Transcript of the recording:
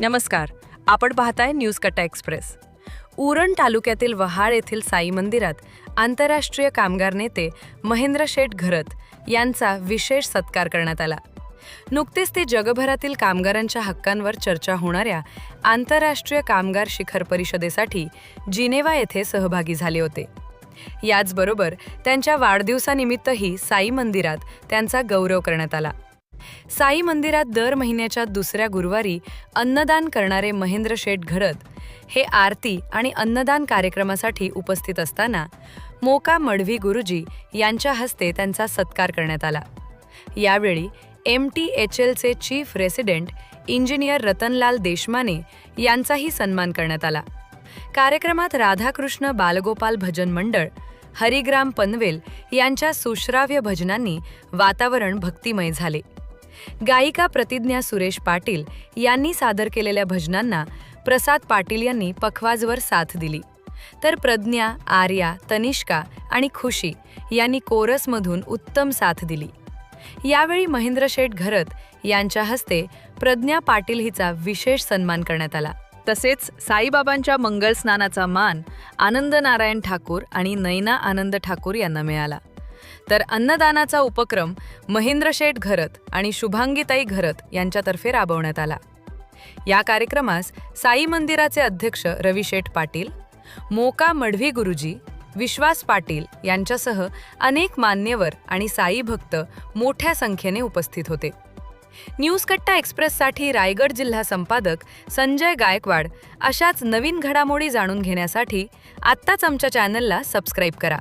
नमस्कार. आपण पाहताय न्यूज कट्टा एक्सप्रेस. उरण तालुक्यातील वहाळ येथील साई मंदिरात आंतरराष्ट्रीय कामगार नेते महेंद्र शेठ घरत यांचा विशेष सत्कार करण्यात आला. नुकतेच ते जगभरातील कामगारांच्या हक्कांवर चर्चा होणाऱ्या आंतरराष्ट्रीय कामगार शिखर परिषदेसाठी जिनेवा येथे सहभागी झाले होते. याचबरोबर त्यांच्या वाढदिवसानिमित्तही साई मंदिरात त्यांचा गौरव करण्यात आला. साई मंदिरात दर महिन्याच्या दुसऱ्या गुरुवारी अन्नदान करणारे महेंद्र शेठ घरत हे आरती आणि अन्नदान कार्यक्रमासाठी उपस्थित असताना मोका मढवी गुरुजी यांच्या हस्ते त्यांचा सत्कार करण्यात आला. यावेळी MTHLचे chief resident engineer Ratanlal Deshmane यांचाही सन्मान करण्यात आला. कार्यक्रमात राधाकृष्ण बालगोपाल भजन मंडळ, हरिग्राम पनवेल यांच्या सुश्राव्य भजनांनी वातावरण भक्तिमय झाले. गायिका प्रतिज्ञा सुरेश पाटील यांनी सादर केलेल्या भजनांना प्रसाद पाटील यांनी पखवाजवर साथ दिली, तर प्रज्ञा, आर्या, तनिष्का आणि खुशी यांनी कोरसमधून उत्तम साथ दिली. यावेळी महेंद्र शेठ घरत यांच्या हस्ते प्रज्ञा पाटील हिचा विशेष सन्मान करण्यात आला. तसेच साईबाबांच्या मंगल स्नानाचा मान आनंद नारायण ठाकूर आणि नैना आनंद ठाकूर यांना मिळाला. तर अन्नदानाचा उपक्रम महेंद्र शेठ घरत आणि शुभांगीताई घरत यांच्यातर्फे राबवण्यात आला. या कार्यक्रमास साई मंदिराचे अध्यक्ष रविशेठ पाटील, मोका मढवी गुरुजी, विश्वास पाटील यांच्यासह अनेक मान्यवर आणि साई भक्त मोठ्या संख्येने उपस्थित होते. न्यूज कट्टा एक्सप्रेससाठी रायगड जिल्हा संपादक संजय गायकवाड. अशाच नवीन घडामोडी जाणून घेण्यासाठी आत्ताच आमच्या चॅनलला सबस्क्राईब करा.